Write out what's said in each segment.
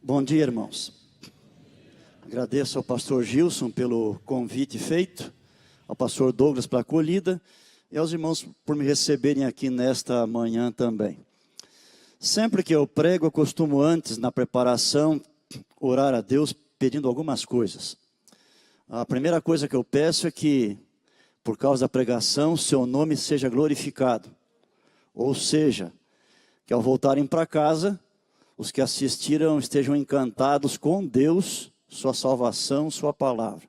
Bom dia, irmãos. Agradeço ao pastor Gilson pelo convite feito, ao pastor Douglas pela acolhida e aos irmãos por me receberem aqui nesta manhã também. Sempre que eu prego, eu costumo antes, na preparação, orar a Deus pedindo algumas coisas. A primeira coisa que eu peço é que, por causa da pregação, seu nome seja glorificado. Ou seja, que ao voltarem para casa, os que assistiram estejam encantados com Deus, sua salvação, sua palavra.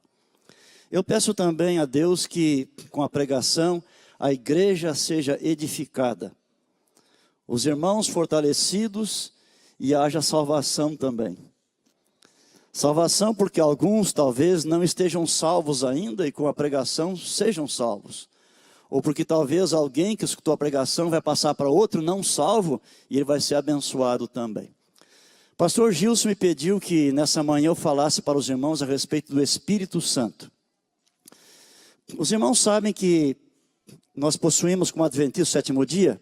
Eu peço também a Deus que, com a pregação, a igreja seja edificada. Os irmãos fortalecidos e haja salvação também. Salvação porque alguns talvez não estejam salvos ainda e com a pregação sejam salvos. Ou porque talvez alguém que escutou a pregação vai passar para outro não salvo e ele vai ser abençoado também. Pastor Gilson me pediu que nessa manhã eu falasse para os irmãos a respeito do Espírito Santo. Os irmãos sabem que nós possuímos, como adventistas do sétimo dia,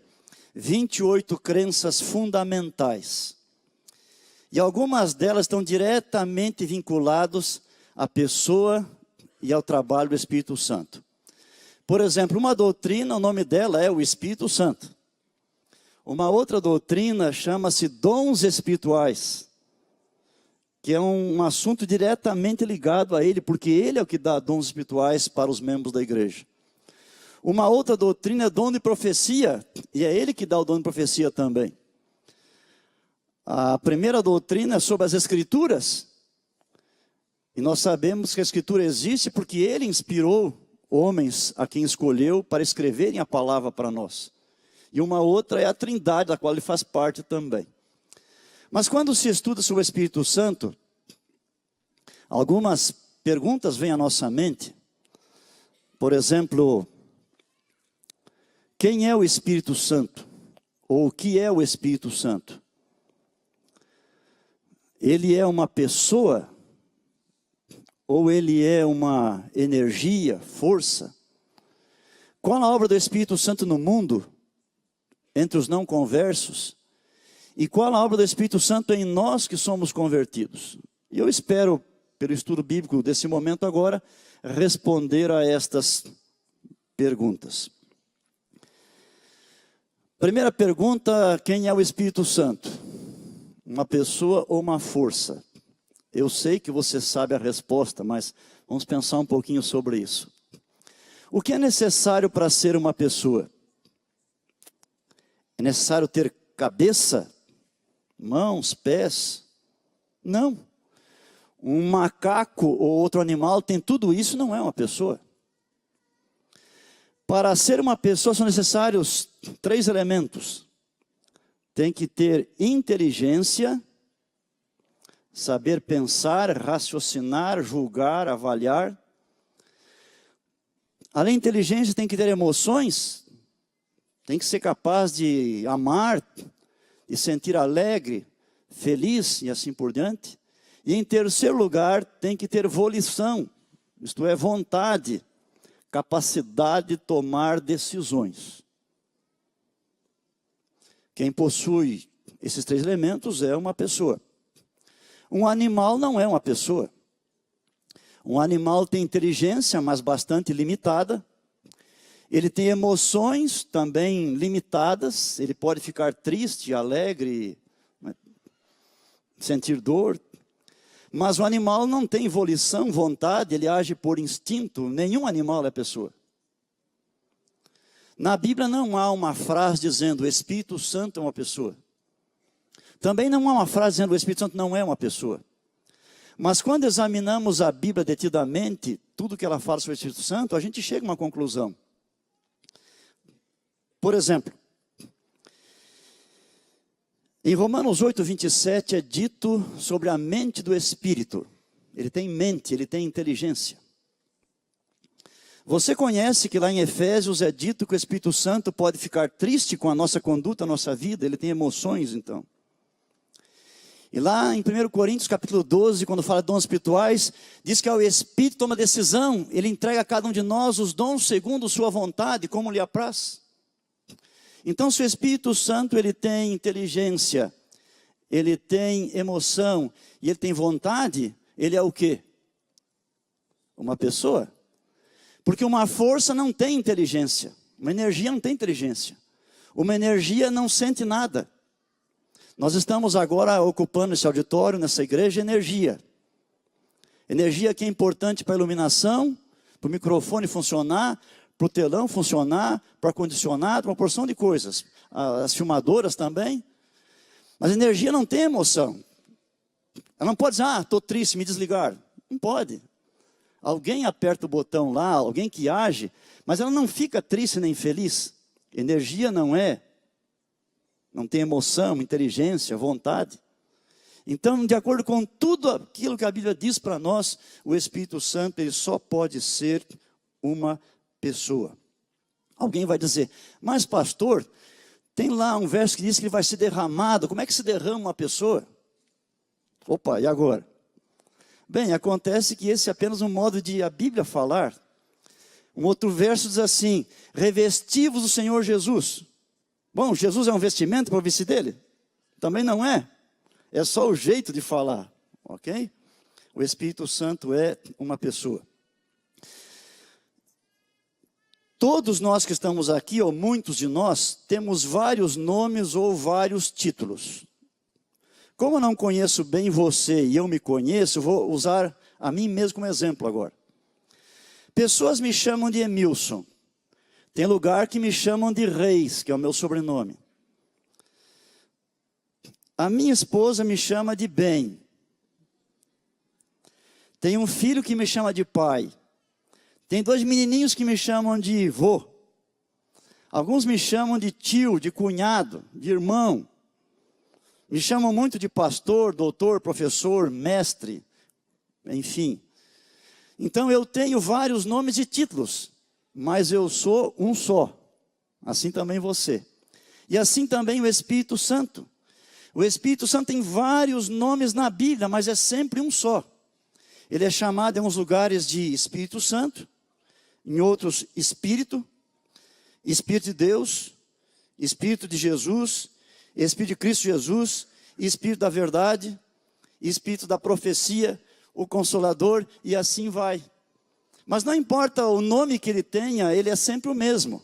28 crenças fundamentais. E algumas delas estão diretamente vinculadas à pessoa e ao trabalho do Espírito Santo. Por exemplo, uma doutrina, o nome dela é o Espírito Santo. Uma outra doutrina chama-se dons espirituais, que é um assunto diretamente ligado a ele, porque ele é o que dá dons espirituais para os membros da igreja. Uma outra doutrina é dom de profecia, e é ele que dá o dom de profecia também. A primeira doutrina é sobre as Escrituras, e nós sabemos que a Escritura existe porque ele inspirou homens a quem escolheu para escreverem a palavra para nós. E uma outra é a Trindade, da qual ele faz parte também. Mas quando se estuda sobre o Espírito Santo, algumas perguntas vêm à nossa mente. Por exemplo, quem é o Espírito Santo? Ou o que é o Espírito Santo? Ele é uma pessoa? Ou ele é uma energia, força? Qual a obra do Espírito Santo no mundo, entre os não conversos? E qual a obra do Espírito Santo em nós que somos convertidos? E eu espero, pelo estudo bíblico desse momento agora, responder a estas perguntas. Primeira pergunta, quem é o Espírito Santo? Uma pessoa ou uma força? Eu sei que você sabe a resposta, mas vamos pensar um pouquinho sobre isso. O que é necessário para ser uma pessoa? É necessário ter cabeça, mãos, pés? Não. Um macaco ou outro animal tem tudo isso, não é uma pessoa. Para ser uma pessoa são necessários 3 elementos. Tem que ter inteligência, saber pensar, raciocinar, julgar, avaliar. Além da inteligência, tem que ter emoções. Tem que ser capaz de amar, de sentir alegre, feliz e assim por diante. E em terceiro lugar, tem que ter volição, isto é, vontade, capacidade de tomar decisões. Quem possui esses 3 elementos é uma pessoa. Um animal não é uma pessoa. Um animal tem inteligência, mas bastante limitada. Ele tem emoções também limitadas. Ele pode ficar triste, alegre, sentir dor. Mas o animal não tem volição, vontade, ele age por instinto. Nenhum animal é pessoa. Na Bíblia não há uma frase dizendo o Espírito Santo é uma pessoa. Também não há uma frase dizendo o Espírito Santo não é uma pessoa. Mas quando examinamos a Bíblia detidamente, tudo que ela fala sobre o Espírito Santo, a gente chega a uma conclusão. Por exemplo, em Romanos 8, 27 é dito sobre a mente do Espírito. Ele tem mente, ele tem inteligência. Você conhece que lá em Efésios é dito que o Espírito Santo pode ficar triste com a nossa conduta, a nossa vida, ele tem emoções então. E lá em 1 Coríntios capítulo 12, quando fala de dons espirituais, diz que ao Espírito toma decisão, ele entrega a cada um de nós os dons segundo sua vontade, como lhe apraz. Então se o Espírito Santo ele tem inteligência, ele tem emoção e ele tem vontade, ele é o quê? Uma pessoa. Porque uma força não tem inteligência. Uma energia não tem inteligência. Uma energia não sente nada. Nós estamos agora ocupando esse auditório, nessa igreja, energia. Energia que é importante para a iluminação, para o microfone funcionar, para o telão funcionar, para o ar-condicionado, uma porção de coisas. As filmadoras também. Mas a energia não tem emoção. Ela não pode dizer, estou triste, me desligar. Não pode. Alguém aperta o botão lá, alguém que age, mas ela não fica triste nem feliz. Energia não é. Não tem emoção, inteligência, vontade. Então, de acordo com tudo aquilo que a Bíblia diz para nós, o Espírito Santo, ele só pode ser uma pessoa. Alguém vai dizer, mas pastor, tem lá um verso que diz que ele vai ser derramado. Como é que se derrama uma pessoa? Opa, e agora? Bem, acontece que esse é apenas um modo de a Bíblia falar. Um outro verso diz assim, revestivos do Senhor Jesus. Bom, Jesus é um vestimento para o vestir dele? Também não é. É só o jeito de falar, ok? O Espírito Santo é uma pessoa. Todos nós que estamos aqui, ou muitos de nós, temos vários nomes ou vários títulos. Como eu não conheço bem você e eu me conheço, vou usar a mim mesmo como exemplo agora. Pessoas me chamam de Emilson. Tem lugar que me chamam de Reis, que é o meu sobrenome. A minha esposa me chama de Ben. Tem um filho que me chama de pai. Tem 2 menininhos que me chamam de vô. Alguns me chamam de tio, de cunhado, de irmão. Me chamam muito de pastor, doutor, professor, mestre, enfim. Então eu tenho vários nomes e títulos, mas eu sou um só. Assim também você. E assim também o Espírito Santo. O Espírito Santo tem vários nomes na Bíblia, mas é sempre um só. Ele é chamado em uns lugares de Espírito Santo, em outros Espírito, Espírito de Deus, Espírito de Jesus, Espírito de Cristo Jesus, Espírito da verdade, Espírito da profecia, o Consolador, e assim vai. Mas não importa o nome que ele tenha, ele é sempre o mesmo.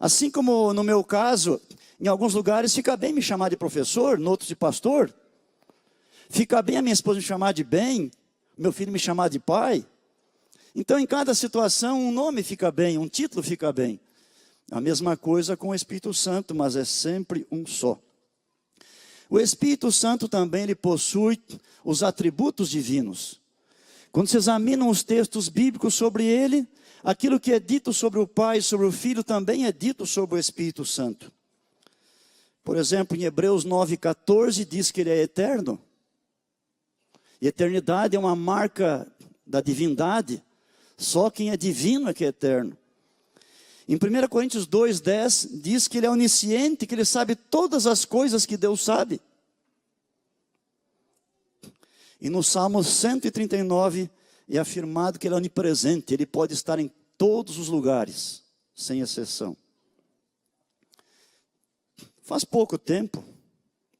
Assim como no meu caso, em alguns lugares fica bem me chamar de professor, em outros de pastor. Fica bem a minha esposa me chamar de bem, meu filho me chamar de pai. Então em cada situação um nome fica bem, um título fica bem. A mesma coisa com o Espírito Santo, mas é sempre um só. O Espírito Santo também ele possui os atributos divinos. Quando se examinam os textos bíblicos sobre ele, aquilo que é dito sobre o Pai e sobre o Filho também é dito sobre o Espírito Santo. Por exemplo, em Hebreus 9,14 diz que ele é eterno. E eternidade é uma marca da divindade. Só quem é divino é que é eterno. Em 1 Coríntios 2,10 diz que ele é onisciente, que ele sabe todas as coisas que Deus sabe. E no Salmo 139 é afirmado que ele é onipresente, ele pode estar em todos os lugares, sem exceção. Faz pouco tempo,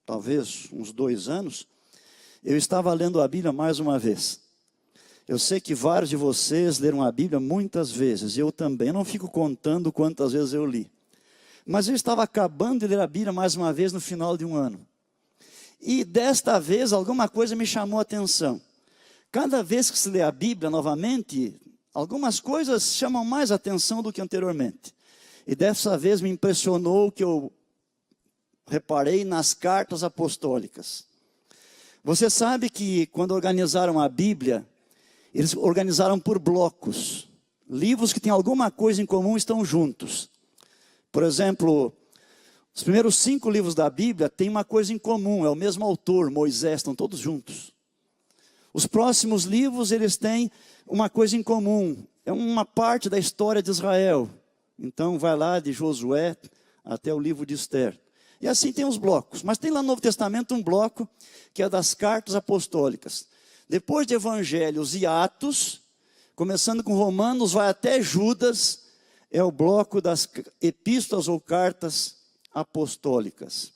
talvez uns 2 anos, eu estava lendo a Bíblia mais uma vez. Eu sei que vários de vocês leram a Bíblia muitas vezes, eu também, eu não fico contando quantas vezes eu li. Mas eu estava acabando de ler a Bíblia mais uma vez no final de um ano. E desta vez alguma coisa me chamou a atenção. Cada vez que se lê a Bíblia novamente, algumas coisas chamam mais atenção do que anteriormente. E dessa vez me impressionou que eu reparei nas cartas apostólicas. Você sabe que quando organizaram a Bíblia, eles organizaram por blocos. Livros que têm alguma coisa em comum estão juntos. Por exemplo, os primeiros 5 livros da Bíblia têm uma coisa em comum, é o mesmo autor, Moisés, estão todos juntos. Os próximos livros, eles têm uma coisa em comum, é uma parte da história de Israel. Então vai lá de Josué até o livro de Esther. E assim tem os blocos, mas tem lá no Novo Testamento um bloco que é das cartas apostólicas. Depois de Evangelhos e Atos, começando com Romanos, vai até Judas, é o bloco das epístolas ou cartas apostólicas.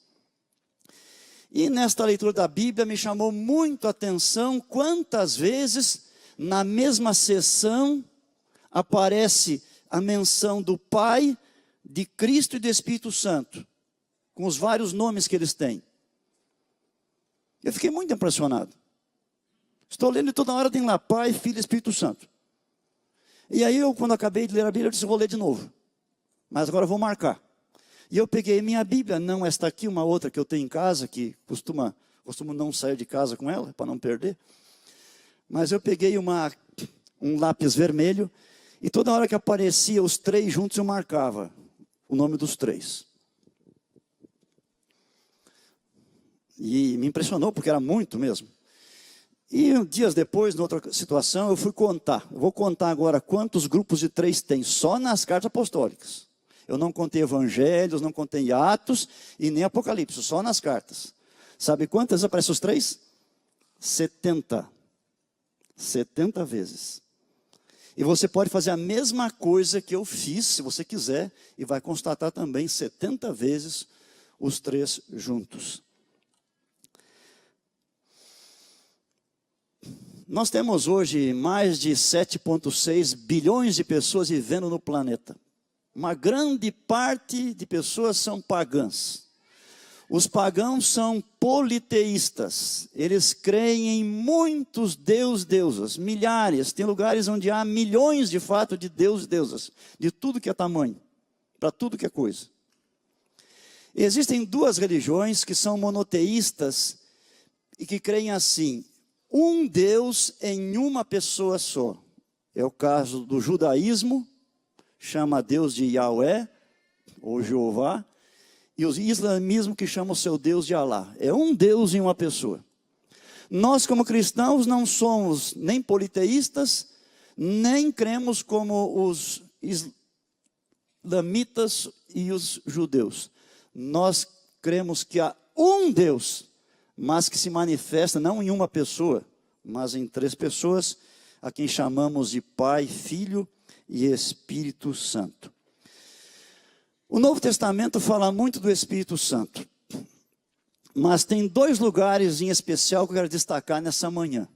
E nesta leitura da Bíblia me chamou muito a atenção quantas vezes na mesma sessão aparece a menção do Pai, de Cristo e do Espírito Santo, com os vários nomes que eles têm. Eu fiquei muito impressionado. Estou lendo e toda hora tem lá Pai, Filho e Espírito Santo. E aí eu, quando acabei de ler a Bíblia, eu disse, vou ler de novo. Mas agora eu vou marcar. E eu peguei minha Bíblia, não esta aqui, uma outra que eu tenho em casa, que costumo não sair de casa com ela, para não perder. Mas eu peguei um lápis vermelho, e toda hora que aparecia os três juntos, eu marcava o nome dos três. E me impressionou, porque era muito mesmo. E dias depois, em outra situação, eu fui contar. Eu vou contar agora quantos grupos de três tem, só nas cartas apostólicas. Eu não contei Evangelhos, não contei Atos e nem Apocalipse, só nas cartas. Sabe quantas aparecem os três? 70. 70 vezes. E você pode fazer a mesma coisa que eu fiz, se você quiser, e vai constatar também 70 vezes os três juntos. Nós temos hoje mais de 7,6 bilhões de pessoas vivendo no planeta. Uma grande parte de pessoas são pagãs. Os pagãos são politeístas. Eles creem em muitos deusas, milhares. Tem lugares onde há milhões de fato de deusas, de tudo que é tamanho, para tudo que é coisa. Existem duas religiões que são monoteístas e que creem assim: um Deus em uma pessoa só. É o caso do judaísmo, chama Deus de Yahweh, ou Jeová, e o islamismo que chama o seu Deus de Alá. É um Deus em uma pessoa. Nós, como cristãos, não somos nem politeístas, nem cremos como os islamitas e os judeus. Nós cremos que há um Deus, mas que se manifesta não em uma pessoa, mas em três pessoas, a quem chamamos de Pai, Filho e Espírito Santo. O Novo Testamento fala muito do Espírito Santo, mas tem dois lugares em especial que eu quero destacar nessa manhã.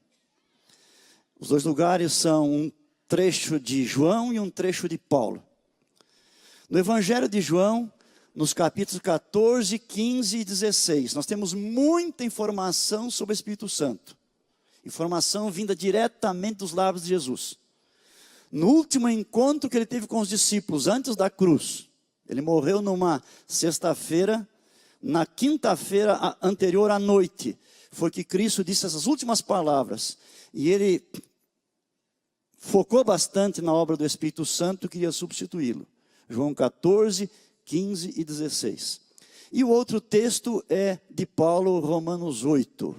Os dois lugares são um trecho de João e um trecho de Paulo. No Evangelho de João, nos capítulos 14, 15 e 16, nós temos muita informação sobre o Espírito Santo. Informação vinda diretamente dos lábios de Jesus. No último encontro que ele teve com os discípulos, antes da cruz, ele morreu numa sexta-feira, na quinta-feira anterior à noite, foi que Cristo disse essas últimas palavras. E ele focou bastante na obra do Espírito Santo, queria substituí-lo. João 14, 15 e 16. E o outro texto é de Paulo, Romanos 8.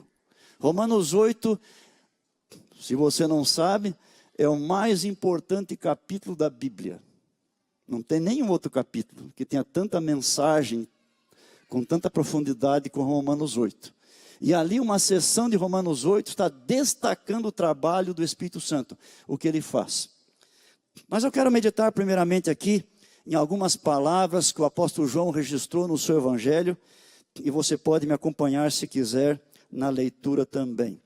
Romanos 8, se você não sabe, é o mais importante capítulo da Bíblia. Não tem nenhum outro capítulo que tenha tanta mensagem, com tanta profundidade como Romanos 8. E ali uma seção de Romanos 8 está destacando o trabalho do Espírito Santo, o que ele faz. Mas eu quero meditar primeiramente aqui em algumas palavras que o apóstolo João registrou no seu evangelho, e você pode me acompanhar se quiser na leitura também.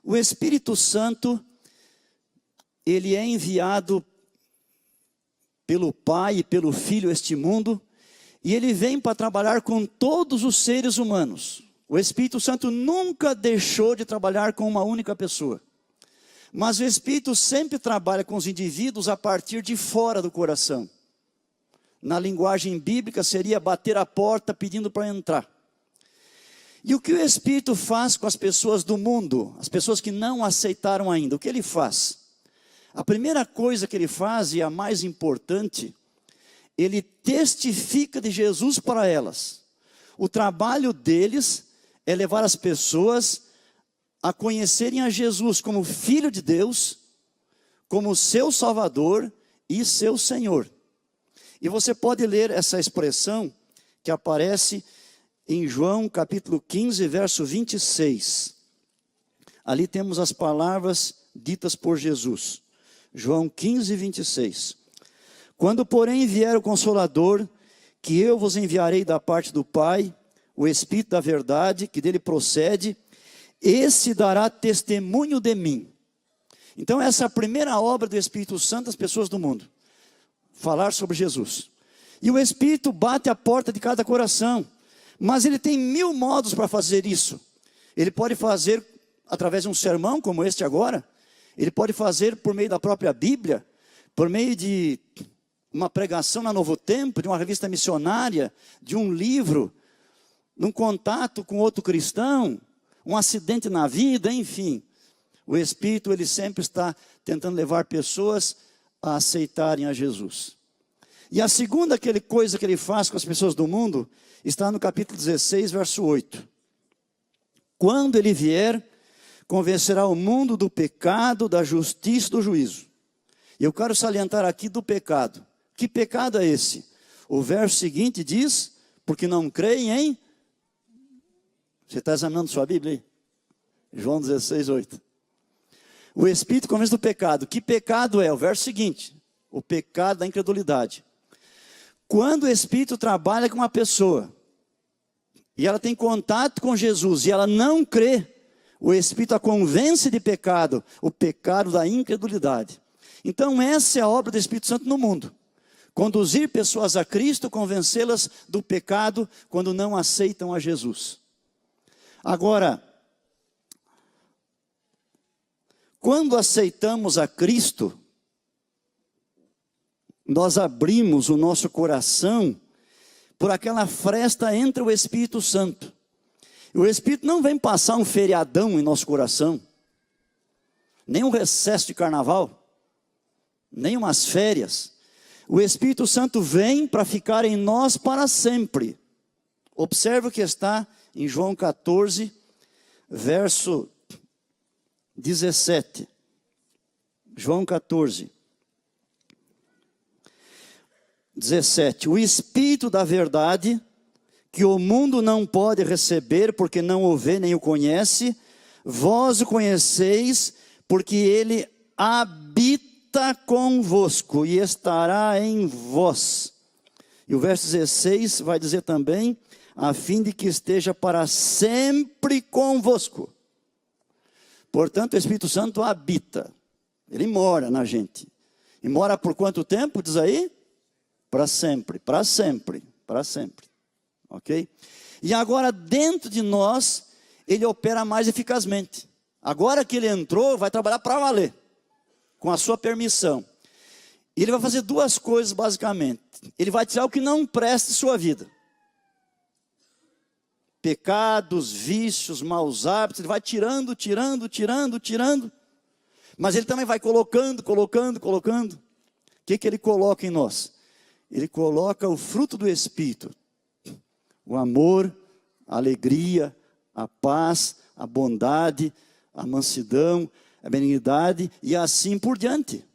O Espírito Santo, ele é enviado pelo Pai e pelo Filho a este mundo, e ele vem para trabalhar com todos os seres humanos. O Espírito Santo nunca deixou de trabalhar com uma única pessoa. Mas o Espírito sempre trabalha com os indivíduos a partir de fora do coração. Na linguagem bíblica seria bater a porta pedindo para entrar. E o que o Espírito faz com as pessoas do mundo, as pessoas que não aceitaram ainda, o que ele faz? A primeira coisa que ele faz, e a mais importante, ele testifica de Jesus para elas. O trabalho deles é levar as pessoas a conhecerem a Jesus como Filho de Deus, como seu Salvador e seu Senhor. E você pode ler essa expressão que aparece em João capítulo 15, verso 26. Ali temos as palavras ditas por Jesus. João 15, 26. Quando, porém, vier o Consolador, que eu vos enviarei da parte do Pai, o Espírito da verdade, que dele procede, esse dará testemunho de mim. Então essa é a primeira obra do Espírito Santo às pessoas do mundo. Falar sobre Jesus. E o Espírito bate a porta de cada coração. Mas ele tem 1000 modos para fazer isso. Ele pode fazer através de um sermão como este agora. Ele pode fazer por meio da própria Bíblia. Por meio de uma pregação na Novo Tempo, de uma revista missionária, de um livro, num contato com outro cristão, um acidente na vida, enfim. O Espírito, ele sempre está tentando levar pessoas a aceitarem a Jesus. E a segunda coisa que ele faz com as pessoas do mundo, está no capítulo 16, verso 8. Quando ele vier, convencerá o mundo do pecado, da justiça e do juízo. E eu quero salientar aqui do pecado. Que pecado é esse? O verso seguinte diz, porque não creem em... Você está examinando sua Bíblia aí? João 16, 8. O Espírito convence do pecado. Que pecado é? O verso seguinte. O pecado da incredulidade. Quando o Espírito trabalha com uma pessoa, e ela tem contato com Jesus, e ela não crê, o Espírito a convence de pecado, o pecado da incredulidade. Então essa é a obra do Espírito Santo no mundo. Conduzir pessoas a Cristo, convencê-las do pecado, quando não aceitam a Jesus. Agora, quando aceitamos a Cristo, nós abrimos o nosso coração por aquela fresta entre o Espírito Santo. O Espírito não vem passar um feriadão em nosso coração, nem um recesso de carnaval, nem umas férias. O Espírito Santo vem para ficar em nós para sempre. Observe o que está em João 14, verso 17. João 14, 17. O Espírito da verdade, que o mundo não pode receber, porque não o vê nem o conhece, vós o conheceis, porque ele habita convosco e estará em vós. E o verso 16 vai dizer também, a fim de que esteja para sempre convosco. Portanto, o Espírito Santo habita, ele mora na gente. E mora por quanto tempo, diz aí? Para sempre, para sempre, para sempre. Ok? E agora dentro de nós, ele opera mais eficazmente. Agora que ele entrou, vai trabalhar para valer, com a sua permissão. E ele vai fazer duas coisas basicamente. Ele vai tirar o que não presta em sua vida. Pecados, vícios, maus hábitos, ele vai tirando. Mas ele também vai colocando. O que ele coloca em nós? Ele coloca o fruto do Espírito. O amor, a alegria, a paz, a bondade, a mansidão, a benignidade e assim por diante.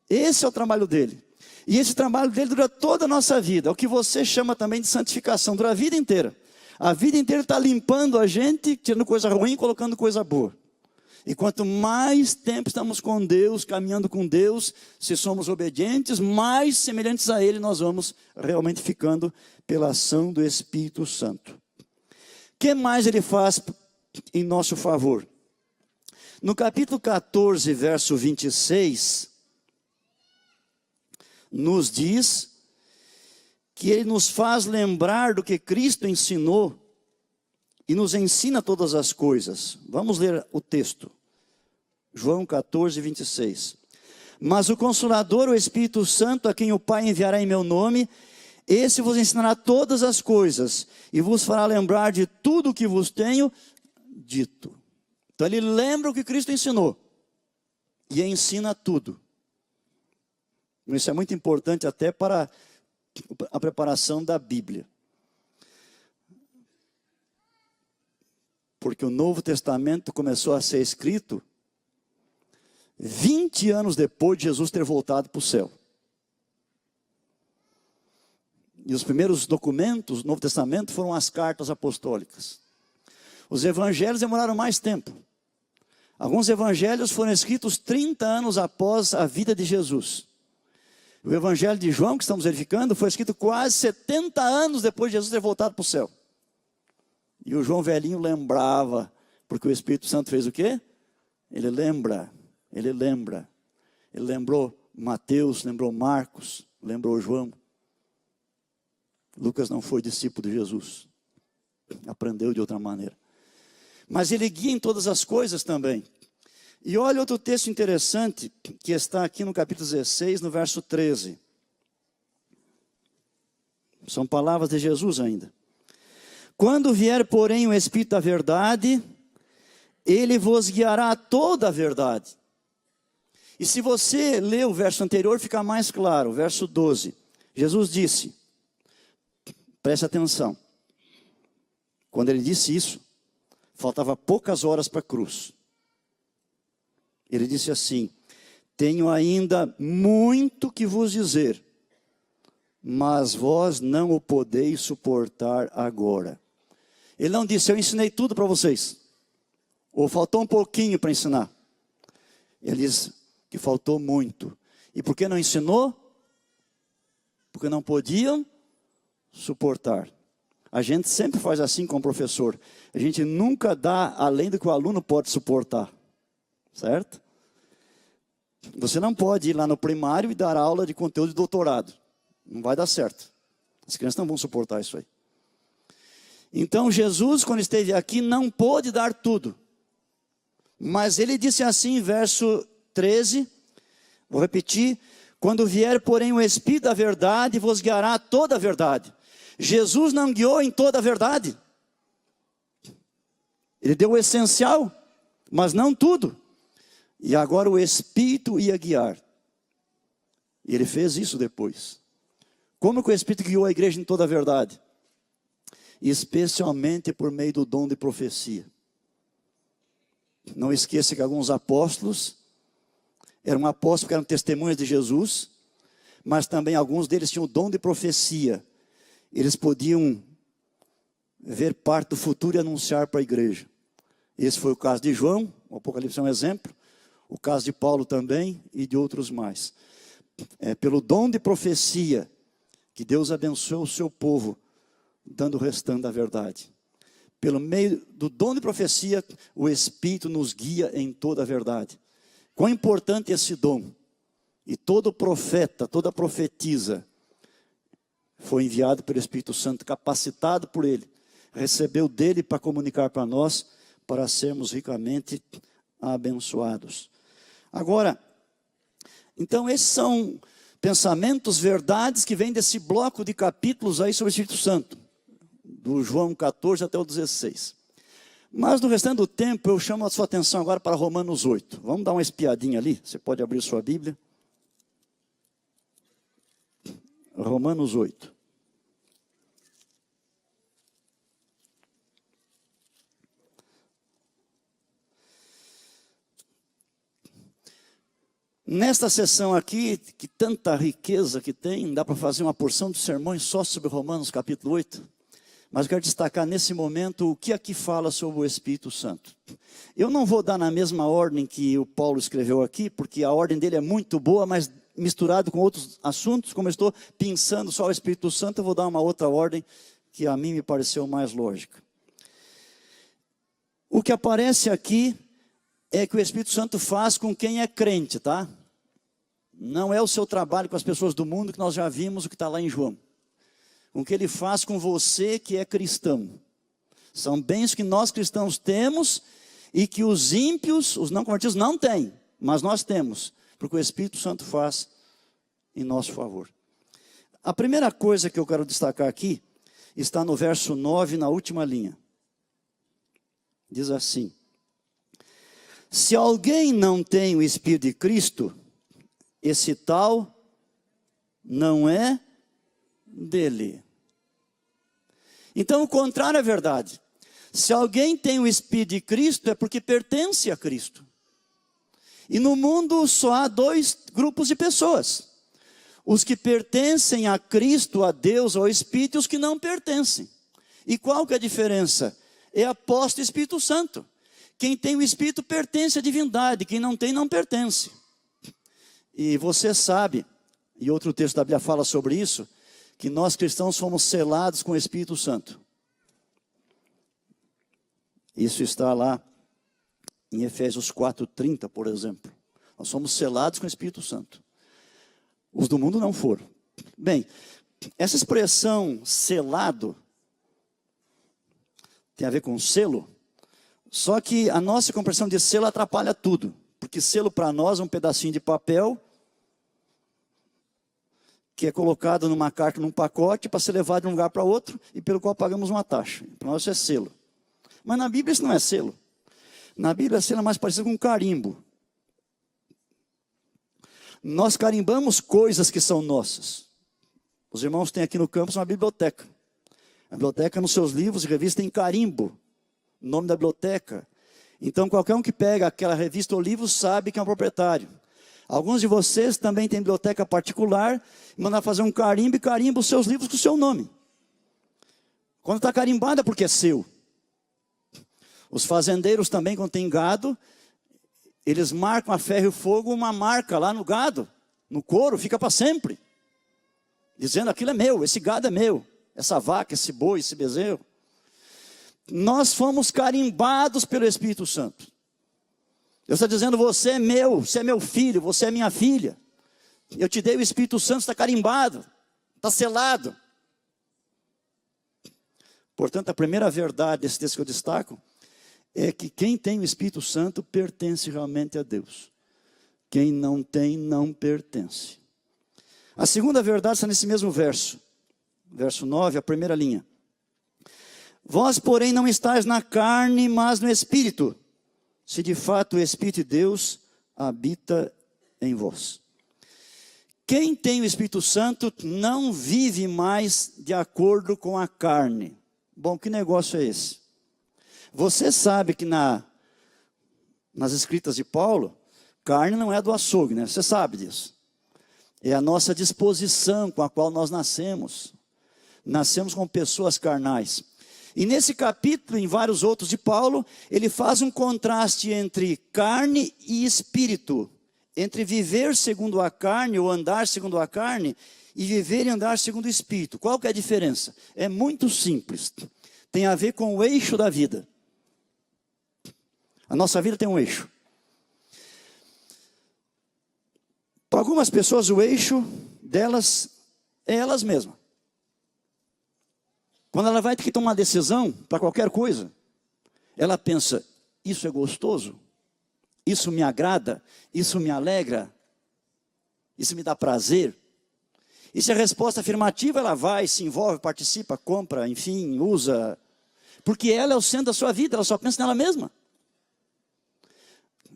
Esse é o trabalho dele. E esse trabalho dele dura toda a nossa vida. É o que você chama também de santificação, dura a vida inteira. A vida inteira está limpando a gente, tirando coisa ruim e colocando coisa boa. E quanto mais tempo estamos com Deus, caminhando com Deus, se somos obedientes, mais semelhantes a Ele nós vamos realmente ficando pela ação do Espírito Santo. O que mais Ele faz em nosso favor? No capítulo 14, verso 26, nos diz que Ele nos faz lembrar do que Cristo ensinou e nos ensina todas as coisas. Vamos ler o texto. João 14, 26. Mas o Consolador, o Espírito Santo, a quem o Pai enviará em meu nome, esse vos ensinará todas as coisas e vos fará lembrar de tudo o que vos tenho dito. Então ele lembra o que Cristo ensinou e ensina tudo. Isso é muito importante até para a preparação da Bíblia. Porque o Novo Testamento começou a ser escrito 20 anos depois de Jesus ter voltado para o céu. E os primeiros documentos do Novo Testamento foram as cartas apostólicas. Os evangelhos demoraram mais tempo. Alguns evangelhos foram escritos 30 anos após a vida de Jesus. O evangelho de João, que estamos verificando, foi escrito quase 70 anos depois de Jesus ter voltado para o céu. E o João velhinho lembrava, porque o Espírito Santo fez o quê? Ele lembra. Ele lembrou Mateus, lembrou Marcos, lembrou João. Lucas não foi discípulo de Jesus. Aprendeu de outra maneira. Mas ele guia em todas as coisas também. E olha outro texto interessante, que está aqui no capítulo 16, no verso 13. São palavras de Jesus ainda. Quando vier, porém, o Espírito da verdade, ele vos guiará a toda a verdade. E se você ler o verso anterior, fica mais claro, o verso 12. Jesus disse, preste atenção, quando ele disse isso, faltava poucas horas para a cruz. Ele disse assim, tenho ainda muito que vos dizer, mas vós não o podeis suportar agora. Ele não disse, eu ensinei tudo para vocês, ou faltou um pouquinho para ensinar. Ele disse que faltou muito. E por que não ensinou? Porque não podiam suportar. A gente sempre faz assim com o professor. A gente nunca dá além do que o aluno pode suportar. Certo? Você não pode ir lá no primário e dar aula de conteúdo de doutorado. Não vai dar certo. As crianças não vão suportar isso aí. Então Jesus, quando esteve aqui, não pôde dar tudo. Mas ele disse assim, verso 13, vou repetir, quando vier, porém, o Espírito da verdade, vos guiará a toda a verdade. Jesus não guiou em toda a verdade. Ele deu o essencial, mas não tudo. E agora o Espírito ia guiar. E ele fez isso depois. Como que o Espírito guiou a igreja em toda a verdade? Especialmente por meio do dom de profecia. Não esqueça que alguns apóstolos eram apóstolos porque eram testemunhas de Jesus, mas também alguns deles tinham o dom de profecia. Eles podiam ver parte do futuro e anunciar para a igreja. Esse foi o caso de João, o Apocalipse é um exemplo, o caso de Paulo também e de outros mais. É pelo dom de profecia que Deus abençoou o seu povo, dando o restante da verdade. Pelo meio do dom de profecia, o Espírito nos guia em toda a verdade. Quão importante é esse dom. E todo profeta, toda profetisa, foi enviado pelo Espírito Santo, capacitado por Ele. Recebeu dele para comunicar para nós, para sermos ricamente abençoados. Agora, então esses são pensamentos, verdades que vêm desse bloco de capítulos aí sobre o Espírito Santo. Do João 14 até o 16. Mas no restante do tempo eu chamo a sua atenção agora para Romanos 8. Vamos dar uma espiadinha ali, você pode abrir sua Bíblia. Romanos 8. Nesta sessão aqui, que tanta riqueza que tem, dá para fazer uma porção de sermões só sobre Romanos capítulo 8. Mas eu quero destacar nesse momento o que aqui fala sobre o Espírito Santo. Eu não vou dar na mesma ordem que o Paulo escreveu aqui, porque a ordem dele é muito boa, mas misturado com outros assuntos, como eu estou pensando só o Espírito Santo, eu vou dar uma outra ordem que a mim me pareceu mais lógica. O que aparece aqui é que o Espírito Santo faz com quem é crente, tá? Não é o seu trabalho com as pessoas do mundo, que nós já vimos o que está lá em João. Com o que ele faz com você que é cristão. São bens que nós cristãos temos e que os ímpios, os não convertidos não têm, mas nós temos, porque o Espírito Santo faz em nosso favor. A primeira coisa que eu quero destacar aqui está no verso 9, na última linha. Diz assim: se alguém não tem o Espírito de Cristo, esse tal não é dele. Então o contrário é verdade. Se alguém tem o Espírito de Cristo, é porque pertence a Cristo. E no mundo só há dois grupos de pessoas: os que pertencem a Cristo, a Deus, ao Espírito, e os que não pertencem. E qual que é a diferença? É apóstolo Espírito Santo. Quem tem o Espírito pertence à divindade, quem não tem, não pertence. E você sabe, e outro texto da Bíblia fala sobre isso, que nós cristãos fomos selados com o Espírito Santo. Isso está lá em Efésios 4:30, por exemplo. Nós somos selados com o Espírito Santo. Os do mundo não foram. Bem, essa expressão selado tem a ver com selo, só que a nossa compreensão de selo atrapalha tudo. Porque selo para nós é um pedacinho de papel que é colocado numa carta, num pacote, para ser levado de um lugar para outro e pelo qual pagamos uma taxa. Para nós isso é selo. Mas na Bíblia isso não é selo. Na Bíblia selo é mais parecido com um carimbo. Nós carimbamos coisas que são nossas. Os irmãos têm aqui no campus uma biblioteca. A biblioteca, nos seus livros e revistas, tem carimbo. O nome da biblioteca. Então, qualquer um que pega aquela revista ou livro sabe que é um proprietário. Alguns de vocês também têm biblioteca particular, mandam fazer um carimbo e carimba os seus livros com o seu nome. Quando está carimbado é porque é seu. Os fazendeiros também, quando tem gado, eles marcam a ferro e fogo uma marca lá no gado, no couro, fica para sempre. Dizendo, aquilo é meu, esse gado é meu, essa vaca, esse boi, esse bezerro. Nós fomos carimbados pelo Espírito Santo. Deus está dizendo, você é meu filho, você é minha filha. Eu te dei o Espírito Santo, está carimbado, está selado. Portanto, a primeira verdade desse texto que eu destaco é que quem tem o Espírito Santo pertence realmente a Deus. Quem não tem, não pertence. A segunda verdade está nesse mesmo verso. Verso 9, a primeira linha. Vós, porém, não estáis na carne, mas no Espírito, se de fato o Espírito de Deus habita em vós. Quem tem o Espírito Santo não vive mais de acordo com a carne. Bom, que negócio é esse? Você sabe que nas escritas de Paulo, carne não é do açougue, né? Você sabe disso. É a nossa disposição com a qual nós nascemos. Nascemos como pessoas carnais. E nesse capítulo, em vários outros de Paulo, ele faz um contraste entre carne e espírito. Entre viver segundo a carne, ou andar segundo a carne, e viver e andar segundo o espírito. Qual que é a diferença? É muito simples. Tem a ver com o eixo da vida. A nossa vida tem um eixo. Para algumas pessoas, o eixo delas é elas mesmas. Quando ela vai ter que tomar uma decisão para qualquer coisa, ela pensa, isso é gostoso? Isso me agrada? Isso me alegra? Isso me dá prazer? E se a resposta é afirmativa, ela vai, se envolve, participa, compra, enfim, usa. Porque ela é o centro da sua vida, ela só pensa nela mesma.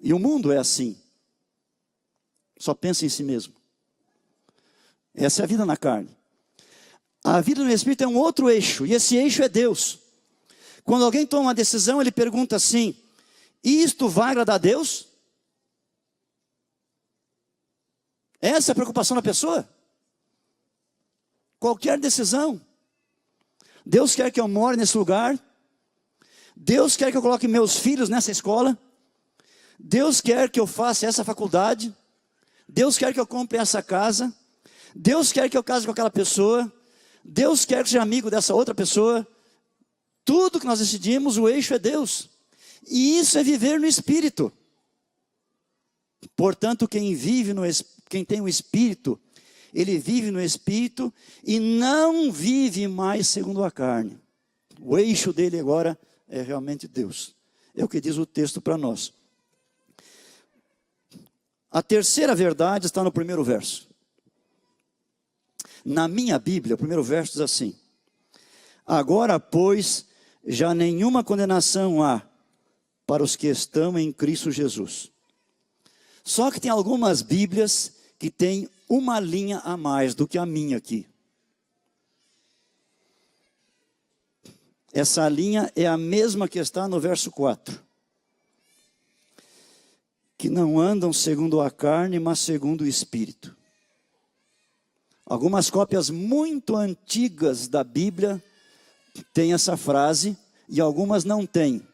E o mundo é assim. Só pensa em si mesmo. Essa é a vida na carne. A vida no Espírito é um outro eixo, e esse eixo é Deus. Quando alguém toma uma decisão, ele pergunta assim, isto vai agradar a Deus? Essa é a preocupação da pessoa? Qualquer decisão. Deus quer que eu more nesse lugar? Deus quer que eu coloque meus filhos nessa escola? Deus quer que eu faça essa faculdade? Deus quer que eu compre essa casa? Deus quer que eu case com aquela pessoa? Deus quer que eu seja amigo dessa outra pessoa? Tudo que nós decidimos, o eixo é Deus. E isso é viver no Espírito. Portanto, quem tem o Espírito, ele vive no Espírito e não vive mais segundo a carne. O eixo dele agora é realmente Deus. É o que diz o texto para nós. A terceira verdade está no primeiro verso. Na minha Bíblia, o primeiro verso diz assim, agora, pois, já nenhuma condenação há para os que estão em Cristo Jesus. Só que tem algumas Bíblias que têm uma linha a mais do que a minha aqui. Essa linha é a mesma que está no verso 4. Que não andam segundo a carne, mas segundo o Espírito. Algumas cópias muito antigas da Bíblia têm essa frase e algumas não têm.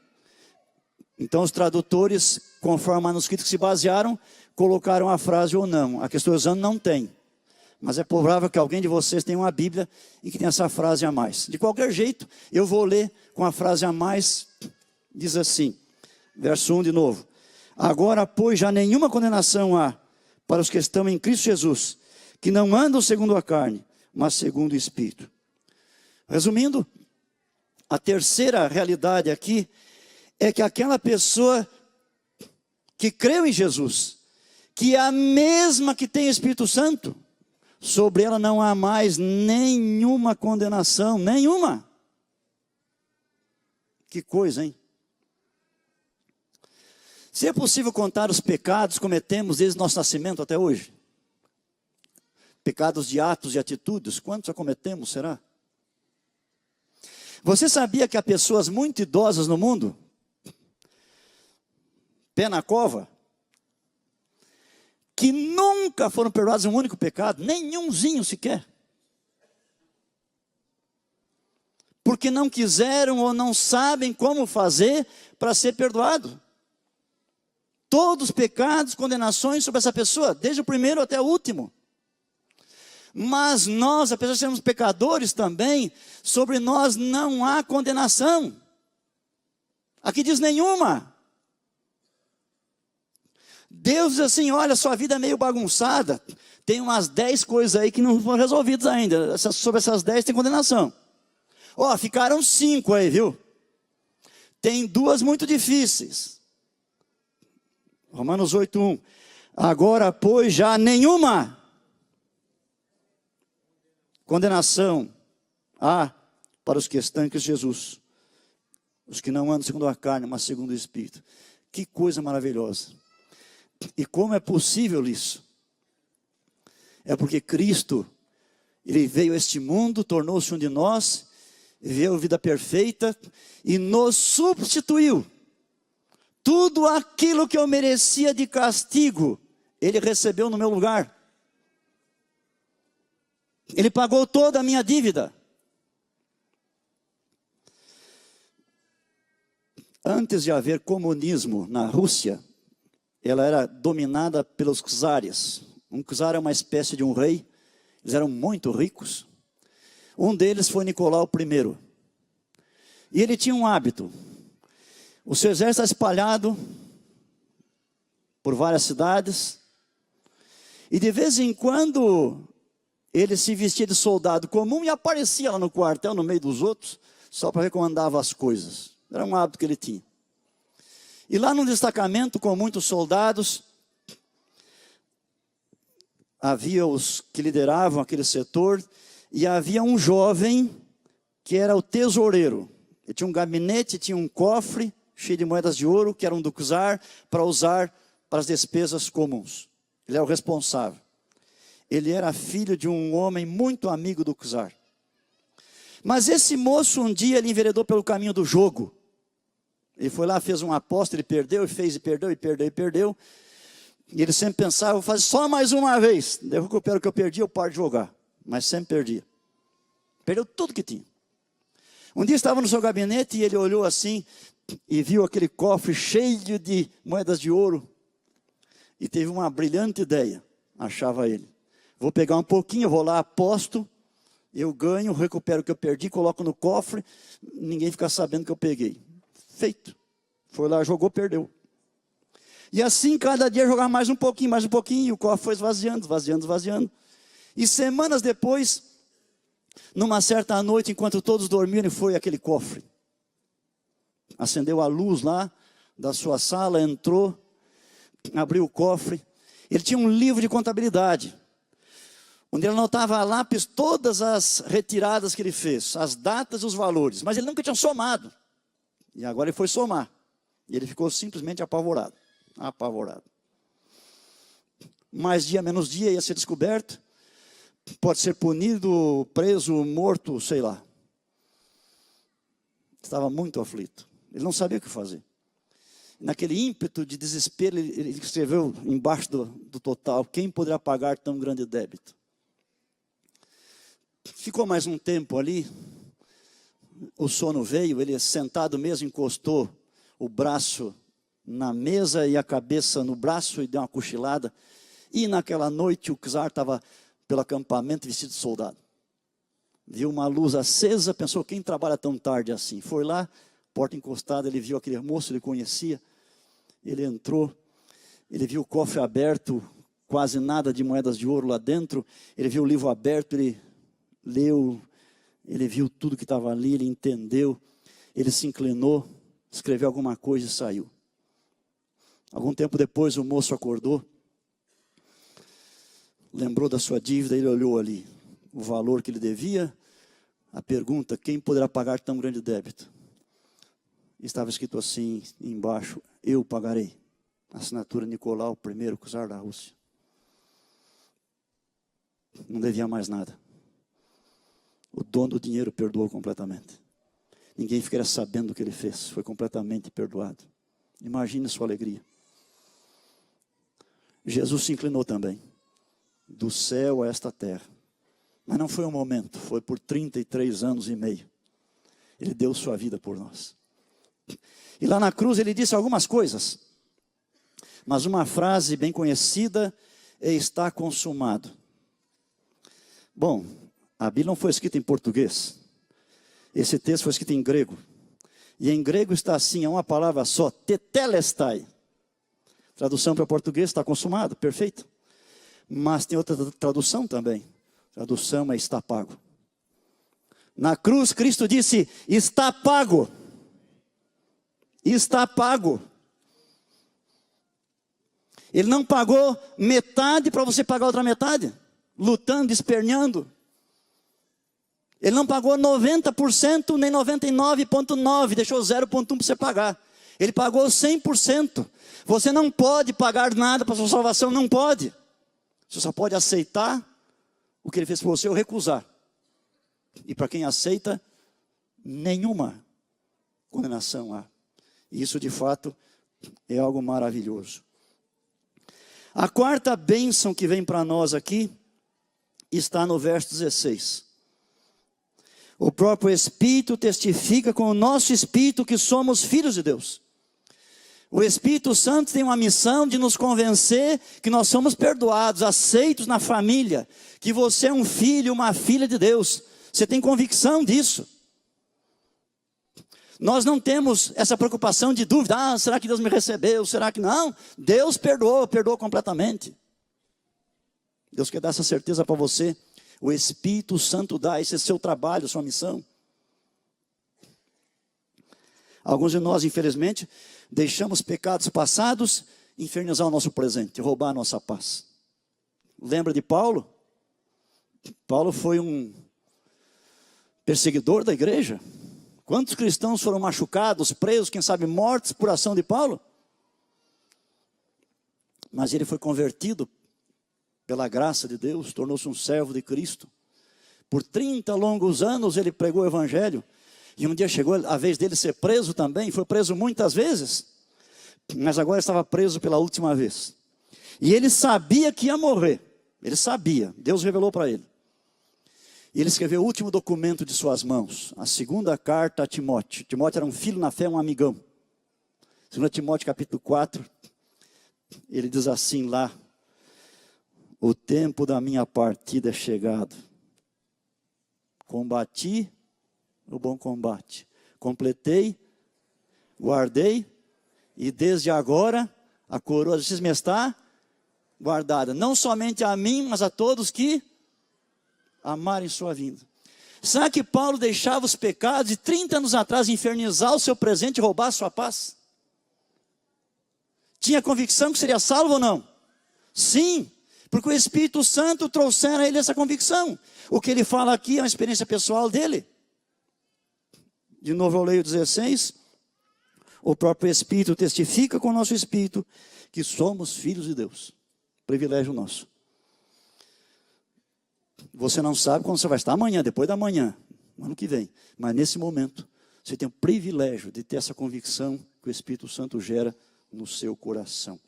Então os tradutores, conforme o manuscrito que se basearam, colocaram a frase ou não. A que estou usando não tem. Mas é provável que alguém de vocês tenha uma Bíblia e que tenha essa frase a mais. De qualquer jeito, eu vou ler com a frase a mais diz assim, verso 1 de novo. Agora, pois, já nenhuma condenação há para os que estão em Cristo Jesus, que não andam segundo a carne, mas segundo o Espírito. Resumindo, a terceira realidade aqui é que aquela pessoa que creu em Jesus, que é a mesma que tem Espírito Santo, sobre ela não há mais nenhuma condenação, nenhuma. Que coisa, hein? Se é possível contar os pecados que cometemos desde nosso nascimento até hoje? Pecados de atos e atitudes, quantos já cometemos, será? Você sabia que há pessoas muito idosas no mundo? Pé na cova? Que nunca foram perdoados um único pecado, nenhumzinho sequer. Porque não quiseram ou não sabem como fazer para ser perdoado. Todos os pecados, condenações sobre essa pessoa, desde o primeiro até o último. Mas nós, apesar de sermos pecadores também, sobre nós não há condenação. Aqui diz nenhuma. Deus diz assim, olha, sua vida é meio bagunçada, tem umas 10 coisas aí que não foram resolvidas ainda, sobre essas 10 tem condenação. Ó, ficaram 5 aí, viu? Tem 2 muito difíceis. Romanos 8:1. Agora, pois, já nenhuma condenação há para os que estão em Cristo Jesus, os que não andam segundo a carne, mas segundo o Espírito. Que coisa maravilhosa. E como é possível isso? É porque Cristo, Ele veio a este mundo, tornou-se um de nós, viveu a vida perfeita e nos substituiu. Tudo aquilo que eu merecia de castigo, Ele recebeu no meu lugar. Ele pagou toda a minha dívida. Antes de haver comunismo na Rússia, ela era dominada pelos czares. Um czar é uma espécie de um rei. Eles eram muito ricos. Um deles foi Nicolau I. E ele tinha um hábito. O seu exército está espalhado por várias cidades. E de vez em quando ele se vestia de soldado comum e aparecia lá no quartel, no meio dos outros, só para ver como andavam as coisas. Era um hábito que ele tinha. E lá no destacamento, com muitos soldados, havia os que lideravam aquele setor, e havia um jovem que era o tesoureiro. Ele tinha um gabinete, tinha um cofre cheio de moedas de ouro, que eram do czar, para usar para as despesas comuns. Ele era o responsável. Ele era filho de um homem muito amigo do czar. Mas esse moço, um dia, ele enveredou pelo caminho do jogo. Ele foi lá, fez uma aposta, ele perdeu, e fez, e perdeu, e perdeu, e perdeu. E ele sempre pensava, vou fazer só mais uma vez. Eu recupero o que eu perdi, eu paro de jogar. Mas sempre perdia. Perdeu tudo que tinha. Um dia estava no seu gabinete e ele olhou assim, e viu aquele cofre cheio de moedas de ouro. E teve uma brilhante ideia, achava ele. Vou pegar um pouquinho, vou lá, aposto, eu ganho, recupero o que eu perdi, coloco no cofre, ninguém fica sabendo que eu peguei. Feito. Foi lá, jogou, perdeu. E assim, cada dia jogar mais um pouquinho, e o cofre foi esvaziando, esvaziando, esvaziando. E semanas depois, numa certa noite, enquanto todos dormiam, ele foi àquele cofre. Acendeu a luz lá da sua sala, entrou, abriu o cofre. Ele tinha um livro de contabilidade, onde ele anotava a lápis todas as retiradas que ele fez, as datas e os valores, mas ele nunca tinha somado. E agora ele foi somar. E ele ficou simplesmente apavorado. Apavorado. Mais dia, menos dia, ia ser descoberto. Pode ser punido, preso, morto, sei lá. Estava muito aflito. Ele não sabia o que fazer. Naquele ímpeto de desespero, ele escreveu embaixo do total: quem poderá pagar tão grande débito? Ficou mais um tempo ali. O sono veio, ele sentado mesmo, encostou o braço na mesa e a cabeça no braço e deu uma cochilada. E naquela noite o czar estava pelo acampamento vestido de soldado. Viu uma luz acesa, pensou, quem trabalha tão tarde assim? Foi lá, porta encostada, ele viu aquele moço, ele conhecia. Ele entrou, ele viu o cofre aberto, quase nada de moedas de ouro lá dentro. Ele viu o livro aberto, ele leu, ele viu tudo que estava ali, ele entendeu. Ele se inclinou, escreveu alguma coisa e saiu. Algum tempo depois o moço acordou, lembrou da sua dívida, ele olhou ali o valor que ele devia, a pergunta: quem poderá pagar tão grande débito? Estava escrito assim embaixo: eu pagarei. Assinatura Nicolau I, czar da Rússia. Não devia mais nada. O dono do dinheiro perdoou completamente. Ninguém ficaria sabendo o que ele fez. Foi completamente perdoado. Imagine sua alegria. Jesus se inclinou também, do céu a esta terra. Mas não foi um momento, foi por 33 anos e meio. Ele deu sua vida por nós. E lá na cruz ele disse algumas coisas, mas uma frase bem conhecida é: está consumado. Bom, a Bíblia não foi escrita em português. Esse texto foi escrito em grego. E em grego está assim, é uma palavra só: tetelestai. Tradução para português: está consumado, perfeito. Mas tem outra tradução também. Tradução é: está pago. Na cruz Cristo disse: está pago. Está pago. Ele não pagou metade para você pagar outra metade, lutando, esperneando. Ele não pagou 90%, nem 99,9%, deixou 0,1% para você pagar. Ele pagou 100%. Você não pode pagar nada para a sua salvação, não pode. Você só pode aceitar o que ele fez por você ou recusar. E para quem aceita, nenhuma condenação há. E isso de fato é algo maravilhoso. A quarta bênção que vem para nós aqui está no verso 16. O próprio Espírito testifica com o nosso espírito que somos filhos de Deus. O Espírito Santo tem uma missão de nos convencer que nós somos perdoados, aceitos na família, que você é um filho, uma filha de Deus. Você tem convicção disso. Nós não temos essa preocupação de dúvida: ah, será que Deus me recebeu? Será que não? Deus perdoou completamente. Deus quer dar essa certeza para você. O Espírito Santo dá, esse é seu trabalho, sua missão. Alguns de nós, infelizmente, deixamos pecados passados infernizar o nosso presente, roubar a nossa paz. Lembra de Paulo? Paulo foi um perseguidor da igreja. Quantos cristãos foram machucados, presos, quem sabe mortos por ação de Paulo? Mas ele foi convertido pela graça de Deus, tornou-se um servo de Cristo. Por 30 longos anos ele pregou o evangelho. E um dia chegou a vez dele ser preso também. Foi preso muitas vezes, mas agora estava preso pela última vez. E ele sabia que ia morrer. Ele sabia, Deus revelou para ele. E ele escreveu o último documento de suas mãos, a segunda carta a Timóteo. Timóteo era um filho na fé, um amigão. 2 Timóteo capítulo 4, ele diz assim lá: o tempo da minha partida é chegado. Combati o bom combate. Completei, guardei, e desde agora a coroa de justiça me está guardada. Não somente a mim, mas a todos que amarem sua vinda. Será que Paulo deixava os pecados de 30 anos atrás infernizar o seu presente e roubar a sua paz? Tinha convicção que seria salvo ou não? Sim, porque o Espírito Santo trouxera a ele essa convicção. O que ele fala aqui é uma experiência pessoal dele. De novo eu leio 16. O próprio Espírito testifica com o nosso Espírito que somos filhos de Deus. Privilégio nosso. Você não sabe quando você vai estar amanhã, depois da manhã, ano que vem. Mas nesse momento, você tem o privilégio de ter essa convicção que o Espírito Santo gera no seu coração.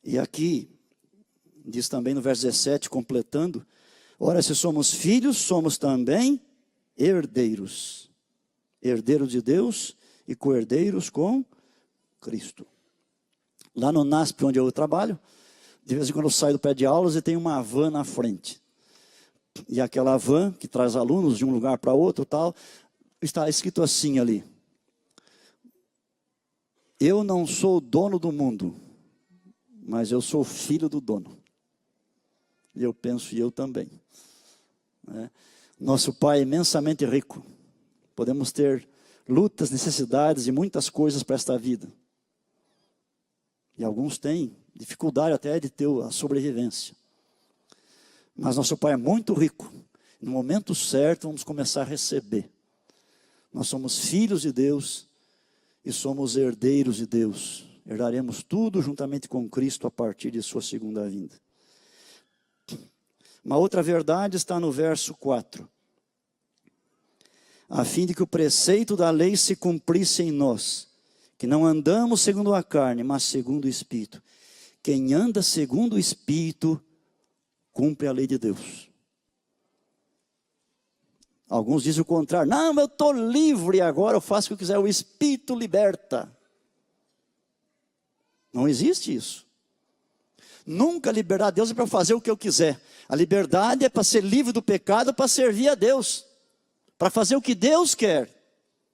E aqui, diz também no verso 17, completando: ora, se somos filhos, somos também herdeiros. Herdeiros de Deus e co-herdeiros com Cristo. Lá no NASP, onde eu trabalho, de vez em quando eu saio do pé de aulas e tem uma van na frente. E aquela van que traz alunos de um lugar para outro, tal, está escrito assim ali: Eu não sou o dono do mundo, mas eu sou filho do dono. E eu penso, e eu também. Nosso Pai é imensamente rico. Podemos ter lutas, necessidades e muitas coisas para esta vida. E alguns têm dificuldade até de ter a sobrevivência. Mas nosso Pai é muito rico. No momento certo, vamos começar a receber. Nós somos filhos de Deus e somos herdeiros de Deus. Herdaremos tudo juntamente com Cristo a partir de sua segunda vinda. Uma outra verdade está no verso 4. A fim de que o preceito da lei se cumprisse em nós, que não andamos segundo a carne, mas segundo o Espírito. Quem anda segundo o Espírito, cumpre a lei de Deus. Alguns dizem o contrário. Não, eu estou livre agora, eu faço o que eu quiser. O Espírito liberta. Não existe isso. Nunca a liberdade de Deus é para fazer o que eu quiser. A liberdade é para ser livre do pecado, para servir a Deus. Para fazer o que Deus quer.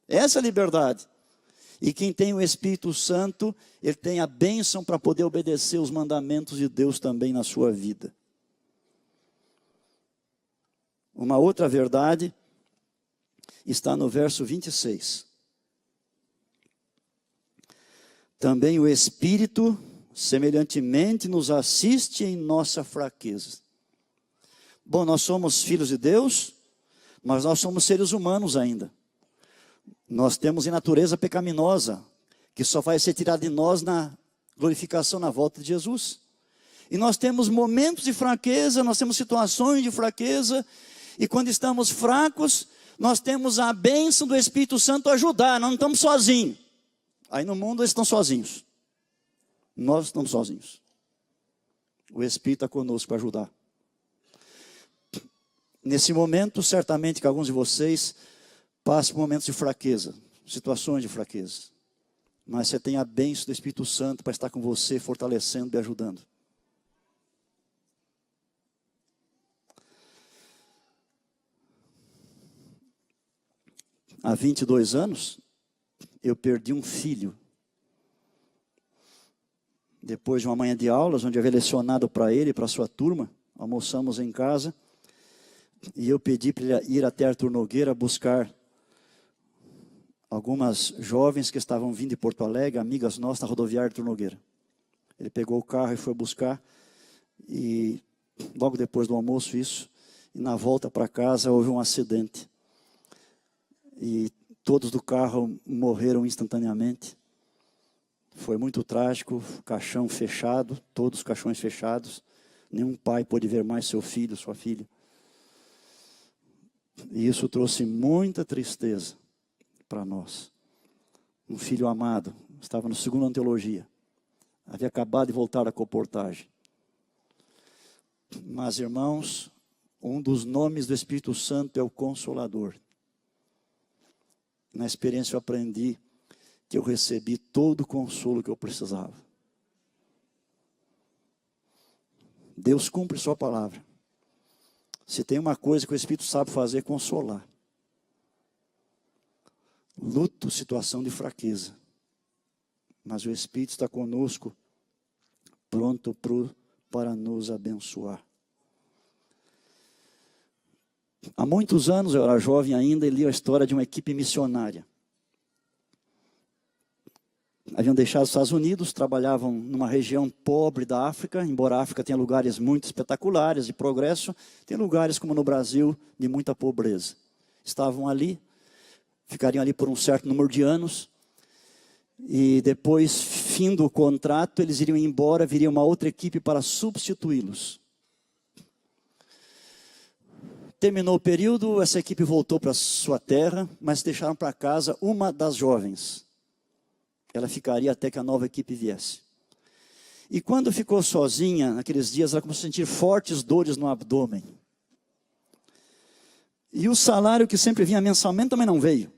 Essa é a liberdade. E quem tem o Espírito Santo, ele tem a bênção para poder obedecer os mandamentos de Deus também na sua vida. Uma outra verdade está no verso 26. Também o Espírito, semelhantemente, nos assiste em nossa fraqueza. Bom, nós somos filhos de Deus, mas nós somos seres humanos ainda. Nós temos a natureza pecaminosa, que só vai ser tirada de nós na glorificação, na volta de Jesus. E nós temos momentos de fraqueza, nós temos situações de fraqueza, e quando estamos fracos, nós temos a bênção do Espírito Santo ajudar, nós não estamos sozinhos. Aí no mundo eles estão sozinhos. Nós estamos sozinhos. O Espírito está conosco para ajudar. Nesse momento, certamente que alguns de vocês passam por momentos de fraqueza, situações de fraqueza. Mas você tem a bênção do Espírito Santo para estar com você, fortalecendo e ajudando. Há 22 anos, eu perdi um filho. Depois de uma manhã de aulas, onde eu havia lecionado para ele e para a sua turma, almoçamos em casa, e eu pedi para ele ir até Arthur Nogueira buscar algumas jovens que estavam vindo de Porto Alegre, amigas nossas, na rodoviária Arthur Nogueira. Ele pegou o carro e foi buscar, e logo depois do almoço isso, e na volta para casa houve um acidente. E todos do carro morreram instantaneamente. Foi muito trágico, caixão fechado, todos os caixões fechados. Nenhum pai pôde ver mais seu filho, sua filha. E isso trouxe muita tristeza para nós. Um filho amado, estava no segundo ano de teologia. Havia acabado de voltar da comportagem. Mas, irmãos, um dos nomes do Espírito Santo é o Consolador. Na experiência eu aprendi que eu recebi todo o consolo que eu precisava. Deus cumpre sua palavra. Se tem uma coisa que o Espírito sabe fazer, é consolar. Luto, situação de fraqueza. Mas o Espírito está conosco, pronto para nos abençoar. Há muitos anos, eu era jovem ainda, e li a história de uma equipe missionária. Haviam deixado os Estados Unidos, trabalhavam numa região pobre da África, embora a África tenha lugares muito espetaculares de progresso, tem lugares como no Brasil de muita pobreza. Estavam ali, ficariam ali por um certo número de anos, e depois, fim do contrato, eles iriam embora, viria uma outra equipe para substituí-los. Terminou o período, essa equipe voltou para sua terra, mas deixaram para casa uma das jovens. Ela ficaria até que a nova equipe viesse. E quando ficou sozinha, naqueles dias, ela começou a sentir fortes dores no abdômen. E o salário que sempre vinha mensalmente também não veio.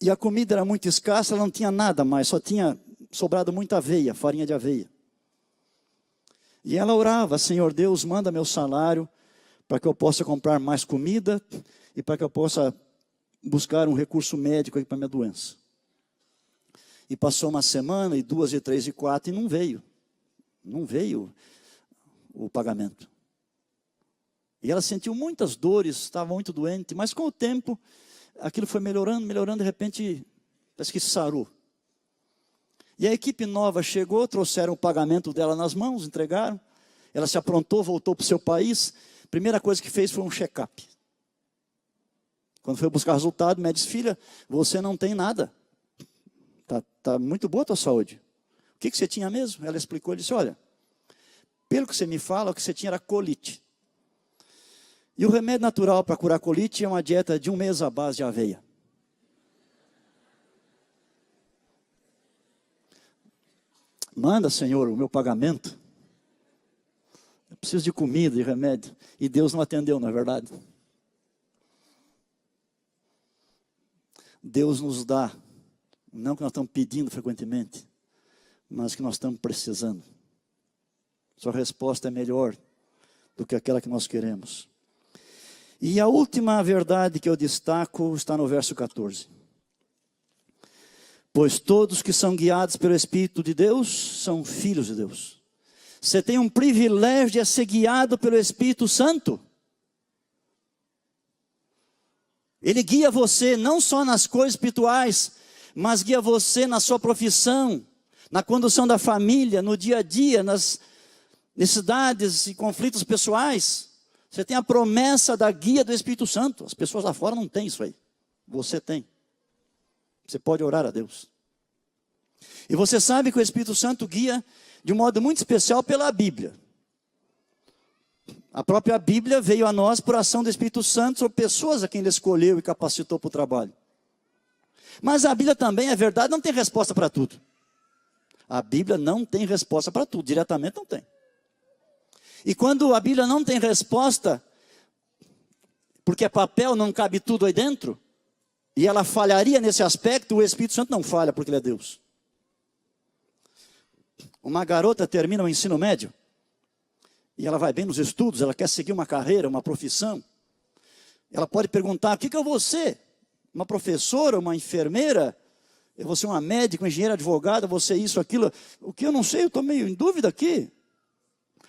E a comida era muito escassa, ela não tinha nada mais, só tinha sobrado muita aveia, farinha de aveia. E ela orava: Senhor Deus, manda meu salário, para que eu possa comprar mais comida e para que eu possa buscar um recurso médico para minha doença. E passou uma semana, e 2, e 3, e 4, e não veio. Não veio o pagamento. E ela sentiu muitas dores, estava muito doente, mas com o tempo, aquilo foi melhorando, melhorando, de repente, parece que sarou. E a equipe nova chegou, trouxeram o pagamento dela nas mãos, entregaram. Ela se aprontou, voltou para o seu país. Primeira coisa que fez foi um check-up. Quando foi buscar resultado, o médico disse: filha, você não tem nada. Tá muito boa a tua saúde. O que você tinha mesmo? Ela explicou, ele disse: olha, pelo que você me fala, o que você tinha era colite. E o remédio natural para curar colite é uma dieta de 1 mês à base de aveia. Manda, Senhor, o meu pagamento. Eu preciso de comida, de remédio. E Deus não atendeu, não é verdade? Deus nos dá, não que nós estamos pedindo frequentemente, mas que nós estamos precisando. Sua resposta é melhor do que aquela que nós queremos. E a última verdade que eu destaco está no verso 14. Pois todos que são guiados pelo Espírito de Deus são filhos de Deus. Você tem um privilégio de ser guiado pelo Espírito Santo. Ele guia você não só nas coisas espirituais, mas guia você na sua profissão, na condução da família, no dia a dia, nas necessidades e conflitos pessoais. Você tem a promessa da guia do Espírito Santo. As pessoas lá fora não têm isso aí. Você tem. Você pode orar a Deus. E você sabe que o Espírito Santo guia de um modo muito especial pela Bíblia. A própria Bíblia veio a nós por ação do Espírito Santo sobre pessoas a quem Ele escolheu e capacitou para o trabalho. Mas a Bíblia também, é verdade, não tem resposta para tudo. A Bíblia não tem resposta para tudo, diretamente não tem. E quando a Bíblia não tem resposta, porque é papel, não cabe tudo aí dentro, e ela falharia nesse aspecto, o Espírito Santo não falha, porque Ele é Deus. Uma garota termina o ensino médio, e ela vai bem nos estudos, ela quer seguir uma carreira, uma profissão. Ela pode perguntar: o que eu vou ser? Uma professora, uma enfermeira? Eu vou ser uma médica, um engenheiro, advogado, eu vou ser isso, aquilo. O que eu não sei, eu estou meio em dúvida aqui.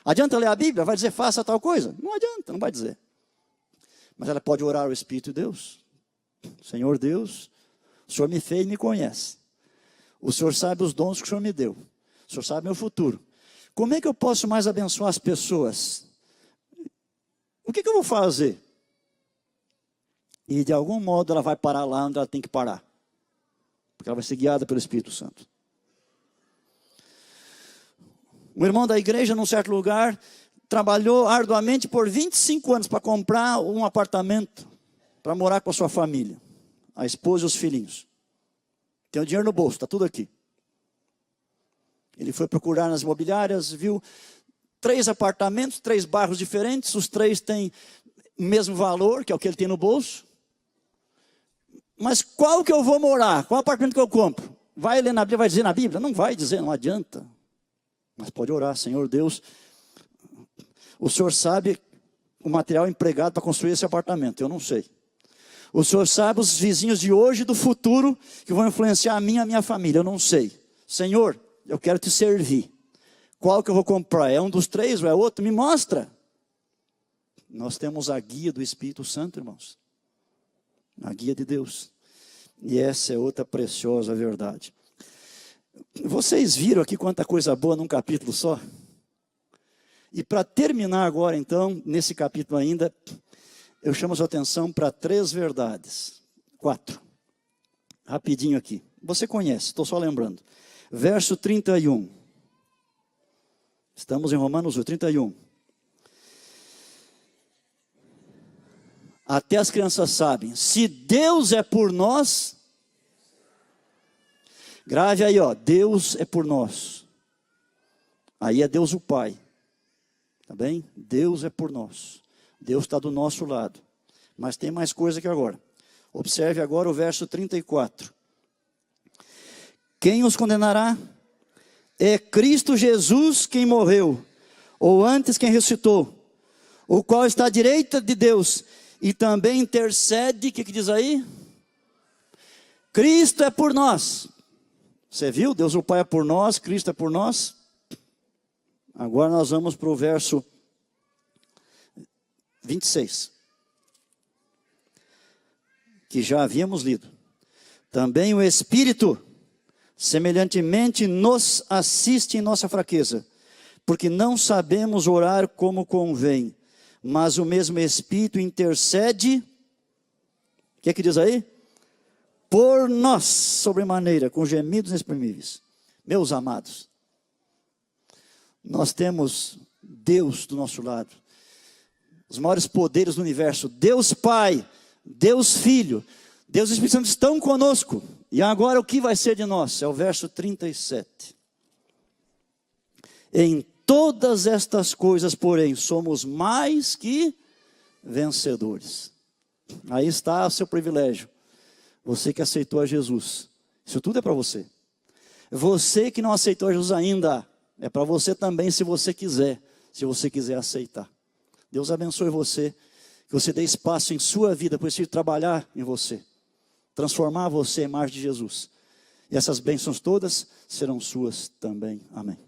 Adianta ler a Bíblia? Vai dizer faça tal coisa? Não adianta, não vai dizer. Mas ela pode orar ao Espírito de Deus. Senhor Deus, o Senhor me fez e me conhece. O Senhor sabe os dons que o Senhor me deu. O Senhor sabe meu futuro. Como é que eu posso mais abençoar as pessoas? O que eu vou fazer? E de algum modo ela vai parar lá onde ela tem que parar. Porque ela vai ser guiada pelo Espírito Santo. Um irmão da igreja, num certo lugar, trabalhou arduamente por 25 anos para comprar um apartamento, para morar com a sua família, a esposa e os filhinhos. Tem o dinheiro no bolso, está tudo aqui. Ele foi procurar nas imobiliárias, viu 3 apartamentos, 3 bairros diferentes, os 3 têm o mesmo valor, que é o que ele tem no bolso. Mas qual que eu vou morar? Qual apartamento que eu compro? Vai ler na Bíblia, vai dizer na Bíblia? Não vai dizer, não adianta. Mas pode orar: Senhor Deus, o Senhor sabe o material empregado para construir esse apartamento, eu não sei. O Senhor sabe os vizinhos de hoje e do futuro que vão influenciar a mim e a minha família, eu não sei. Senhor, eu quero te servir. Qual que eu vou comprar? É um dos 3 ou é outro? Me mostra. Nós temos a guia do Espírito Santo, irmãos. A guia de Deus. E essa é outra preciosa verdade. Vocês viram aqui quanta coisa boa num capítulo só? E para terminar agora, então, nesse capítulo ainda, eu chamo a sua atenção para 3 verdades. 4. Rapidinho aqui. Você conhece, estou só lembrando. Verso 31. Estamos em Romanos 31. Até as crianças sabem, se Deus é por nós, grave aí, ó, Deus é por nós. Aí é Deus o Pai. Tá bem? Deus é por nós. Deus está do nosso lado. Mas tem mais coisa que agora. Observe agora o verso 34. Quem os condenará? É Cristo Jesus quem morreu, ou antes quem ressuscitou, o qual está à direita de Deus, e também intercede. O que diz aí? Cristo é por nós. Você viu? Deus o Pai é por nós, Cristo é por nós. Agora nós vamos para o verso 26. Que já havíamos lido. Também o Espírito, semelhantemente, nos assiste em nossa fraqueza, porque não sabemos orar como convém, mas o mesmo Espírito intercede, o que é que diz aí? Por nós, sobremaneira, com gemidos inexprimíveis. Meus amados, nós temos Deus do nosso lado, os maiores poderes do universo, Deus Pai, Deus Filho, Deus Espírito Santo estão conosco. E agora o que vai ser de nós? É o verso 37. Em todas estas coisas, porém, somos mais que vencedores. Aí está o seu privilégio. Você que aceitou a Jesus. Isso tudo é para você. Você que não aceitou a Jesus ainda, é para você também, se você quiser aceitar. Deus abençoe você, que você dê espaço em sua vida para esse trabalhar em você, transformar você em imagem de Jesus. E essas bênçãos todas serão suas também. Amém.